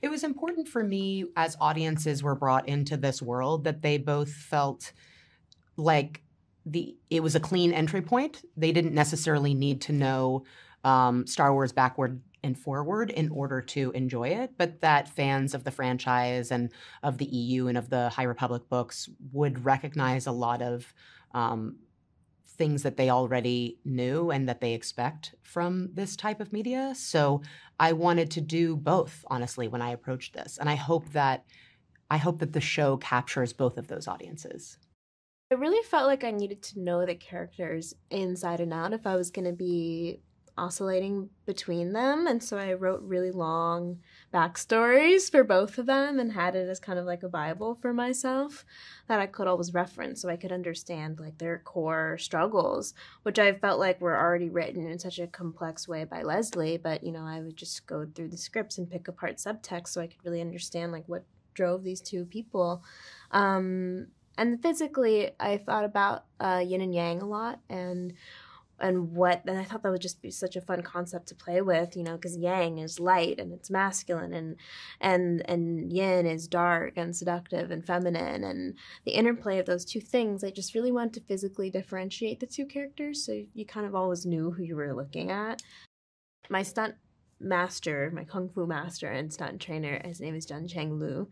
It was important for me as audiences were brought into this world that they both felt like it was a clean entry point. They didn't necessarily need to know Star Wars backward and forward in order to enjoy it, but that fans of the franchise and of the EU and of the High Republic books would recognize a lot of things that they already knew and that they expect from this type of media. So I wanted to do both, honestly, when I approached this. And I hope that the show captures both of those audiences. I really felt like I needed to know the characters inside and out if I was going to be oscillating between them. And so I wrote really long backstories for both of them and had it as kind of like a Bible for myself that I could always reference so I could understand like their core struggles, which I felt like were already written in such a complex way by Leslye. But, you know, I would just go through the scripts and pick apart subtext so I could really understand like what drove these two people. And physically, I thought about yin and yang a lot, and I thought that would just be such a fun concept to play with, you know, because yang is light and it's masculine, and yin is dark and seductive and feminine, and the interplay of those two things. I just really wanted to physically differentiate the two characters, so you kind of always knew who you were looking at. My stunt master, my kung fu master and stunt trainer, his name is Jun Cheng Lu,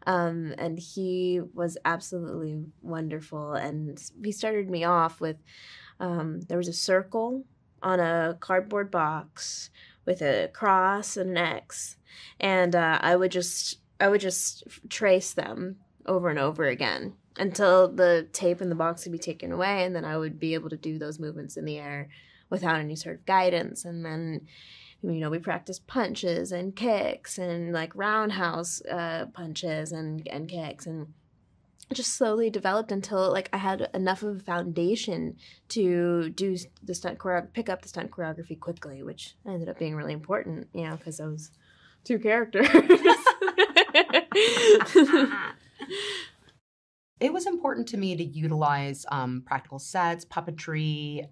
and he was absolutely wonderful. And he started me off with there was a circle on a cardboard box with a cross and an X, and I would just trace them over and over again until the tape in the box would be taken away, and then I would be able to do those movements in the air without any sort of guidance. And then, you know, we practiced punches and kicks and like roundhouse punches and kicks, and it just slowly developed until like I had enough of a foundation to do the pick up the stunt choreography quickly, which ended up being really important, you know, because those two characters. It was important to me to utilize practical sets, puppetry,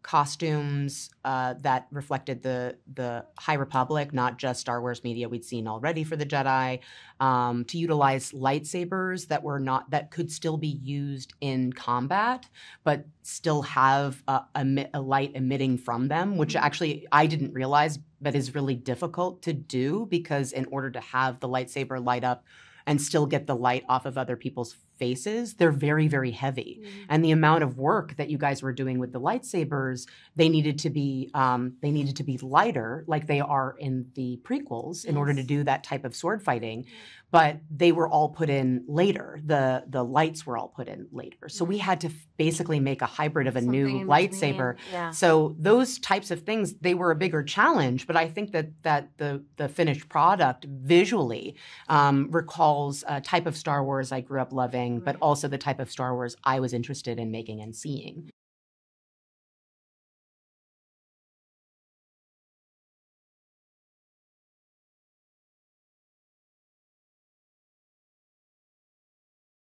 costumes that reflected the High Republic, not just Star Wars media we'd seen already for the Jedi, to utilize lightsabers that could still be used in combat, but still have a light emitting from them, which actually I didn't realize, but is really difficult to do, because in order to have the lightsaber light up and still get the light off of other people's faces, they're very, very heavy. Mm-hmm. And the amount of work that you guys were doing with the lightsabers, they needed to be lighter, like they are in the prequels, in order to do that type of sword fighting. But they were all put in later. The lights were all put in later. So we had to basically make a hybrid of a new lightsaber. Yeah. So those types of things, they were a bigger challenge. But I think that the finished product visually recalls a type of Star Wars I grew up loving, but also the type of Star Wars I was interested in making and seeing.